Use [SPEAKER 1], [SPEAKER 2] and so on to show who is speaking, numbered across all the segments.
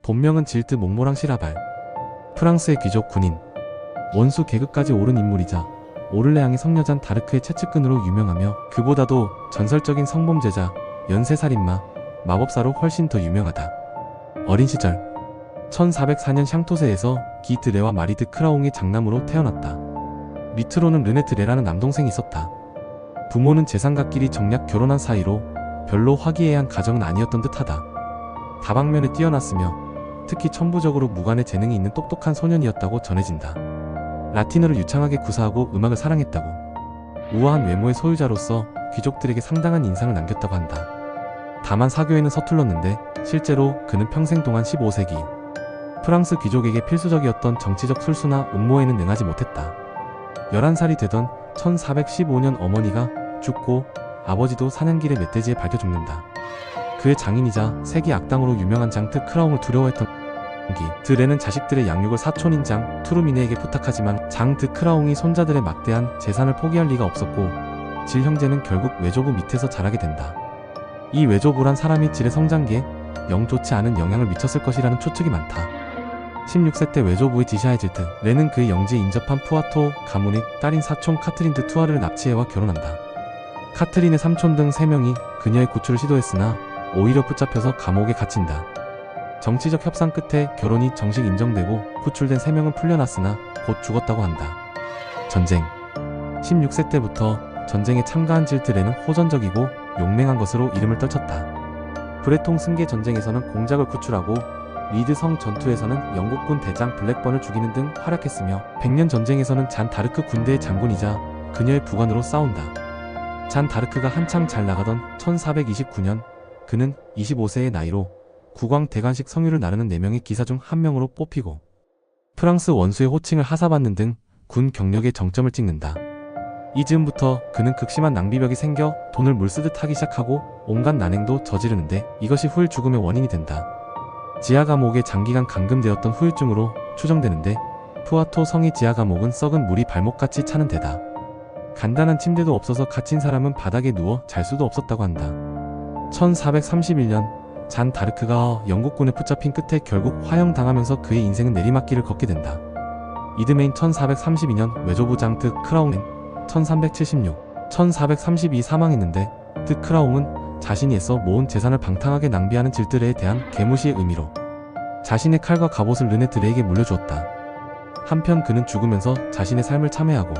[SPEAKER 1] 본명은 질드 몽모랑 시라발. 프랑스의 귀족 군인. 원수 계급까지 오른 인물이자 오를레앙의 성녀잔 다르크의 최측근으로 유명하며 그보다도 전설적인 성범죄자, 연쇄살인마, 마법사로 훨씬 더 유명하다. 어린 시절 1404년 샹토세에서 기 드레와 마리드 크라옹의 장남으로 태어났다. 밑으로는 르네 드레라는 남동생이 있었다. 부모는 재산가끼리 정략 결혼한 사이로 별로 화기애애한 가정은 아니었던 듯하다. 다방면에 뛰어났으며 특히 천부적으로 무관의 재능이 있는 똑똑한 소년이었다고 전해진다. 라틴어를 유창하게 구사하고 음악을 사랑했다고. 우아한 외모의 소유자로서 귀족들에게 상당한 인상을 남겼다고 한다. 다만 사교에는 서툴렀는데 실제로 그는 평생 동안 15세기 프랑스 귀족에게 필수적이었던 정치적 술수나 음모에는 능하지 못했다. 11살이 되던 1415년 어머니가 죽고 아버지도 사냥길에 멧돼지에 밝혀 죽는다. 그의 장인이자 세기 악당으로 유명한 장트 크라옹을 두려워했던 드레는 자식들의 양육을 사촌인 장 투르미네에게 부탁하지만 장 드 크라옹이 손자들의 막대한 재산을 포기할 리가 없었고 질 형제는 결국 외조부 밑에서 자라게 된다. 이 외조부란 사람이 질의 성장기에 영 좋지 않은 영향을 미쳤을 것이라는 추측이 많다. 16세 때 외조부의 지시하에 질드 레는 그의 영지에 인접한 푸아토 가문의 딸인 사촌 카트린 드 투아르를 납치해와 결혼한다. 카트린의 삼촌 등 3명이 그녀의 구출을 시도했으나 오히려 붙잡혀서 감옥에 갇힌다. 정치적 협상 끝에 결혼이 정식 인정되고 구출된 3명은 풀려났으나 곧 죽었다고 한다. 전쟁. 16세 때부터 전쟁에 참가한 질드 레는 호전적이고 용맹한 것으로 이름을 떨쳤다. 브레통 승계 전쟁에서는 공작을 구출하고 리드 성 전투에서는 영국군 대장 블랙번을 죽이는 등 활약했으며 백년 전쟁에서는 잔 다르크 군대의 장군이자 그녀의 부관으로 싸운다. 잔 다르크가 한창 잘 나가던 1429년 그는 25세의 나이로 국왕 대관식 성유를 나르는 4명의 기사 중 한 명으로 뽑히고 프랑스 원수의 호칭을 하사받는 등 군 경력의 정점을 찍는다. 이 즈음부터 그는 극심한 낭비벽이 생겨 돈을 물쓰듯 하기 시작하고 온갖 난행도 저지르는데 이것이 후일 죽음의 원인이 된다. 지하 감옥에 장기간 감금되었던 후유증으로 추정되는데 푸아토 성의 지하 감옥은 썩은 물이 발목같이 차는 데다 간단한 침대도 없어서 갇힌 사람은 바닥에 누워 잘 수도 없었다고 한다. 1431년 잔 다르크가 영국군에 붙잡힌 끝에 결국 화형당하면서 그의 인생은 내리막길을 걷게 된다. 이듬해인 1432년 외조부 장 드 크라옹은 1432 사망했는데 드 크라옹은 자신이 애써 모은 재산을 방탕하게 낭비하는 질드레에 대한 계무시의 의미로 자신의 칼과 갑옷을 르네 드레에게 물려주었다. 한편 그는 죽으면서 자신의 삶을 참회하고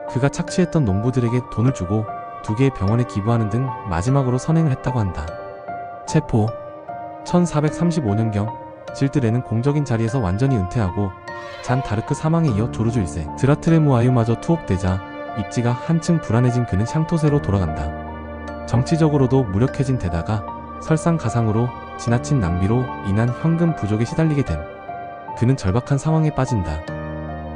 [SPEAKER 1] 그가 착취했던 농부들에게 돈을 주고 2개의 병원에 기부하는 등 마지막으로 선행을 했다고 한다. 체포. 1435년경 질드레는 공적인 자리에서 완전히 은퇴하고 잔 다르크 사망에 이어 조르주 1세 드라트레무아유마저 투옥되자 입지가 한층 불안해진 그는 샹토세로 돌아간다. 정치적으로도 무력해진 데다가 설상가상으로 지나친 낭비로 인한 현금 부족에 시달리게 된 그는 절박한 상황에 빠진다.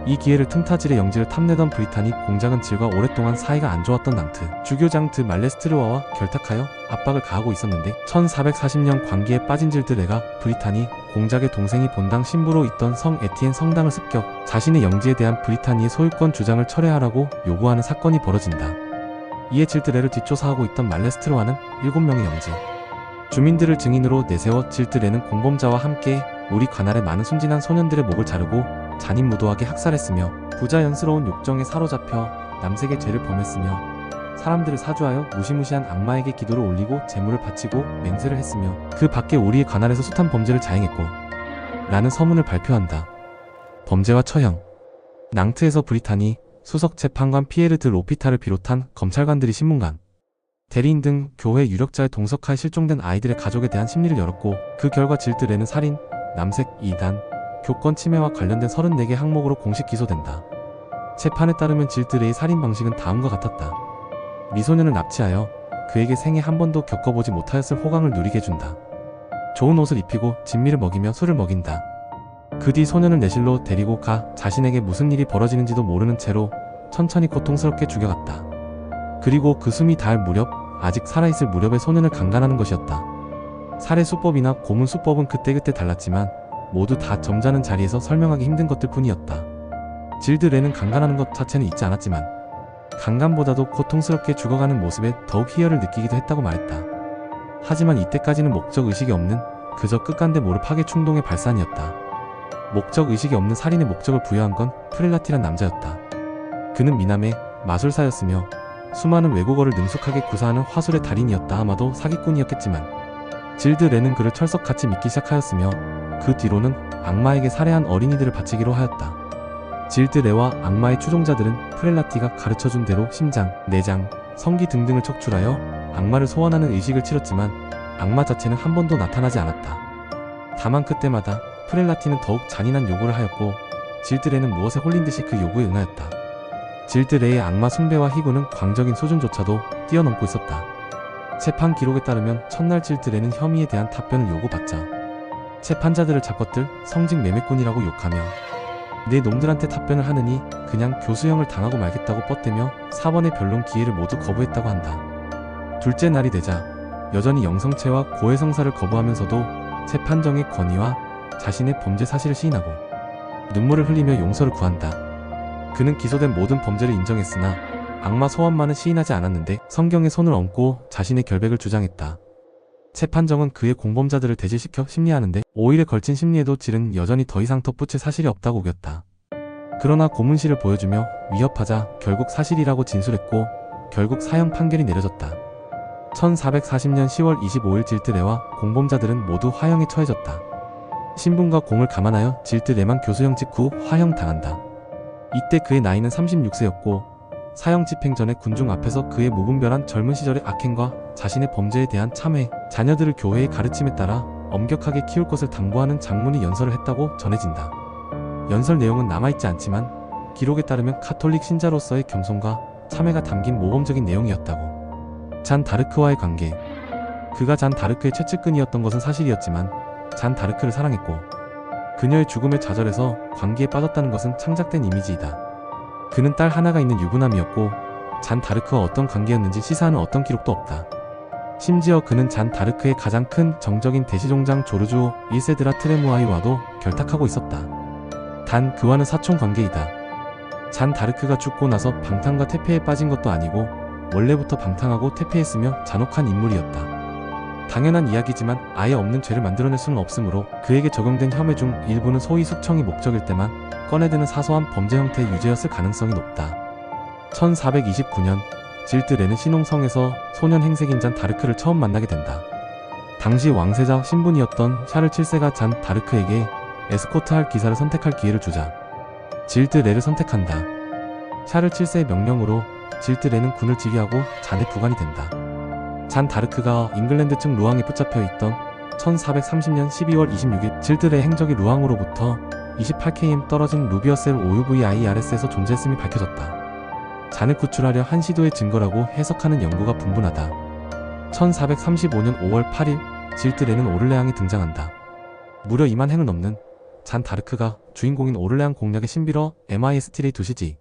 [SPEAKER 1] 이 기회를 틈타 질의 영지를 탐내던 브리타니 공작은 질과 오랫동안 사이가 안 좋았던 낭트 주교장 드 말레스트르와와 결탁하여 압박을 가하고 있었는데 1440년 광기에 빠진 질드레가 브리타니 공작의 동생이 본당 신부로 있던 성 에티엔 성당을 습격 자신의 영지에 대한 브리타니의 소유권 주장을 철회하라고 요구하는 사건이 벌어진다. 이에 질드레를 뒷조사하고 있던 말레스트르와는 7명의 영지 주민들을 증인으로 내세워 질드레는 공범자와 함께 우리 관할의 많은 순진한 소년들의 목을 자르고 잔인무도하게 학살했으며 부자연스러운 욕정에 사로잡혀 남색의 죄를 범했으며 사람들을 사주하여 무시무시한 악마에게 기도를 올리고 제물을 바치고 맹세를 했으며 그 밖에 우리의 관할에서 숱한 범죄를 자행했고 라는 서문을 발표한다. 범죄와 처형. 낭트에서 브리타니 수석 재판관 피에르 드 로피타를 비롯한 검찰관들이 신문관, 대리인 등 교회 유력자의 동석하에 실종된 아이들의 가족에 대한 심리를 열었고 그 결과 질드레는 살인, 남색, 이단, 교권 침해와 관련된 34개 항목으로 공식 기소된다. 재판에 따르면 질드레의 살인 방식은 다음과 같았다. 미소년을 납치하여 그에게 생애 한 번도 겪어보지 못하였을 호강을 누리게 해준다. 좋은 옷을 입히고 진미를 먹이며 술을 먹인다. 그 뒤 소년을 내실로 데리고 가 자신에게 무슨 일이 벌어지는지도 모르는 채로 천천히 고통스럽게 죽여갔다. 그리고 그 숨이 닿을 무렵 아직 살아있을 무렵에 소년을 강간하는 것이었다. 살해 수법이나 고문 수법은 그때그때 달랐지만 모두 다 점잖은 자리에서 설명하기 힘든 것들 뿐이었다. 질드레는 강간하는 것 자체는 잊지 않았지만 강간보다도 고통스럽게 죽어가는 모습에 더욱 희열을 느끼기도 했다고 말했다. 하지만 이때까지는 목적의식이 없는 그저 끝간데 모를 파괴 충동의 발산이었다. 목적 의식이 없는 살인의 목적을 부여한 건 프렐라티란 남자였다. 그는 미남의 마술사였으며 수많은 외국어를 능숙하게 구사하는 화술의 달인이었다. 아마도 사기꾼이었겠지만 질드 레는 그를 철석같이 믿기 시작하였으며 그 뒤로는 악마에게 살해한 어린이들을 바치기로 하였다. 질드 레와 악마의 추종자들은 프렐라티가 가르쳐준 대로 심장, 내장, 성기 등등을 척출하여 악마를 소환하는 의식을 치렀지만 악마 자체는 한 번도 나타나지 않았다. 다만 그때마다 프렐라티는 더욱 잔인한 요구를 하였고 질드 레는 무엇에 홀린 듯이 그 요구에 응하였다. 질드 레의 악마 숭배와 희구는 광적인 수준조차도 뛰어넘고 있었다. 재판 기록에 따르면 첫날 질드 레는 혐의에 대한 답변을 요구받자 재판자들을 잡것들 성직 매매꾼이라고 욕하며 내 놈들한테 답변을 하느니 그냥 교수형을 당하고 말겠다고 뻗대며 4번의 변론 기회를 모두 거부했다고 한다. 둘째 날이 되자 여전히 영성체와 고해성사를 거부하면서도 재판정의 권위와 자신의 범죄 사실을 시인하고 눈물을 흘리며 용서를 구한다. 그는 기소된 모든 범죄를 인정했으나 악마 소환만은 시인하지 않았는데 성경에 손을 얹고 자신의 결백을 주장했다. 재판정은 그의 공범자들을 대질시켜 심리하는데 5일에 걸친 심리에도 질은 여전히 더 이상 덧붙일 사실이 없다고 우겼다. 그러나 고문실을 보여주며 위협하자 결국 사실이라고 진술했고 결국 사형 판결이 내려졌다. 1440년 10월 25일 질드 레와 공범자들은 모두 화형에 처해졌다. 신분과 공을 감안하여 질드 레만 교수형 직후 화형당한다. 이때 그의 나이는 36세였고 사형 집행 전에 군중 앞에서 그의 무분별한 젊은 시절의 악행과 자신의 범죄에 대한 참회, 자녀들을 교회의 가르침에 따라 엄격하게 키울 것을 당부하는 장문의 연설을 했다고 전해진다. 연설 내용은 남아있지 않지만 기록에 따르면 카톨릭 신자로서의 겸손과 참회가 담긴 모범적인 내용이었다고. 잔 다르크와의 관계. 그가 잔 다르크의 최측근이었던 것은 사실이었지만 잔 다르크를 사랑했고 그녀의 죽음에 좌절해서 관계에 빠졌다는 것은 창작된 이미지이다. 그는 딸 하나가 있는 유부남이었고 잔 다르크와 어떤 관계였는지 시사하는 어떤 기록도 없다. 심지어 그는 잔 다르크의 가장 큰 정적인 대시종장 조르주 1세드라 트레무아이와도 결탁하고 있었다. 단 그와는 사촌 관계이다. 잔 다르크가 죽고 나서 방탕과 퇴폐에 빠진 것도 아니고 원래부터 방탕하고 퇴폐했으며 잔혹한 인물이었다. 당연한 이야기지만 아예 없는 죄를 만들어낼 수는 없으므로 그에게 적용된 혐의 중 일부는 소위 숙청이 목적일 때만 꺼내드는 사소한 범죄 형태의 유죄였을 가능성이 높다. 1429년 질드 레는 시농성에서 소년 행색인 잔 다르크를 처음 만나게 된다. 당시 왕세자 신분이었던 샤를 7세가 잔 다르크에게 에스코트할 기사를 선택할 기회를 주자 질드 레를 선택한다. 샤를 7세의 명령으로 질드 레는 군을 지휘하고 잔의 부관이 된다. 잔 다르크가 잉글랜드 측 루앙에 붙잡혀 있던 1430년 12월 26일 질드 레 행적이 루앙으로부터 28km 떨어진 루비어셀 OUVIRS에서 존재했음이 밝혀졌다. 잔을 구출하려 한 시도의 증거라고 해석하는 연구가 분분하다. 1435년 5월 8일 질드 레는 오를레앙에 등장한다. 무려 2만 행을 넘는 잔 다르크가 주인공인 오를레앙 공략의 신비러 MIST의 도시지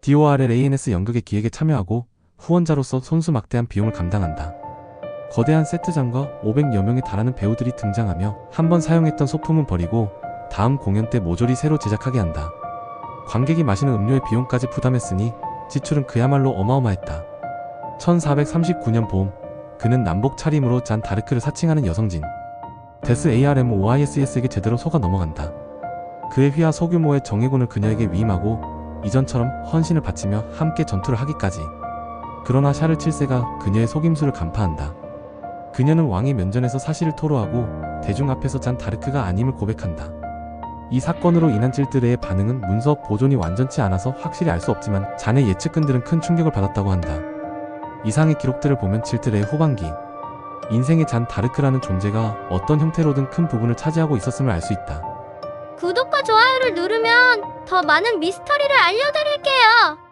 [SPEAKER 1] DORLANS 연극의 기획에 참여하고 후원자로서 손수막대한 비용을 감당한다. 거대한 세트장과 500여 명에 달하는 배우들이 등장하며 한 번 사용했던 소품은 버리고 다음 공연 때 모조리 새로 제작하게 한다. 관객이 마시는 음료의 비용까지 부담했으니 지출은 그야말로 어마어마했다. 1439년 봄 그는 남복 차림으로 잔 다르크를 사칭하는 여성진 데스 ARMOISS에게 제대로 속아 넘어간다. 그의 휘하 소규모의 정예군을 그녀에게 위임하고 이전처럼 헌신을 바치며 함께 전투를 하기까지. 그러나 샤를 7세가 그녀의 속임수를 간파한다. 그녀는 왕의 면전에서 사실을 토로하고 대중 앞에서 잔 다르크가 아님을 고백한다. 이 사건으로 인한 질드 레의 반응은 문서 보존이 완전치 않아서 확실히 알 수 없지만 잔의 예측근들은 큰 충격을 받았다고 한다. 이상의 기록들을 보면 질드 레의 후반기 인생의 잔 다르크라는 존재가 어떤 형태로든 큰 부분을 차지하고 있었음을 알 수 있다.
[SPEAKER 2] 구독과 좋아요를 누르면 더 많은 미스터리를 알려드릴게요.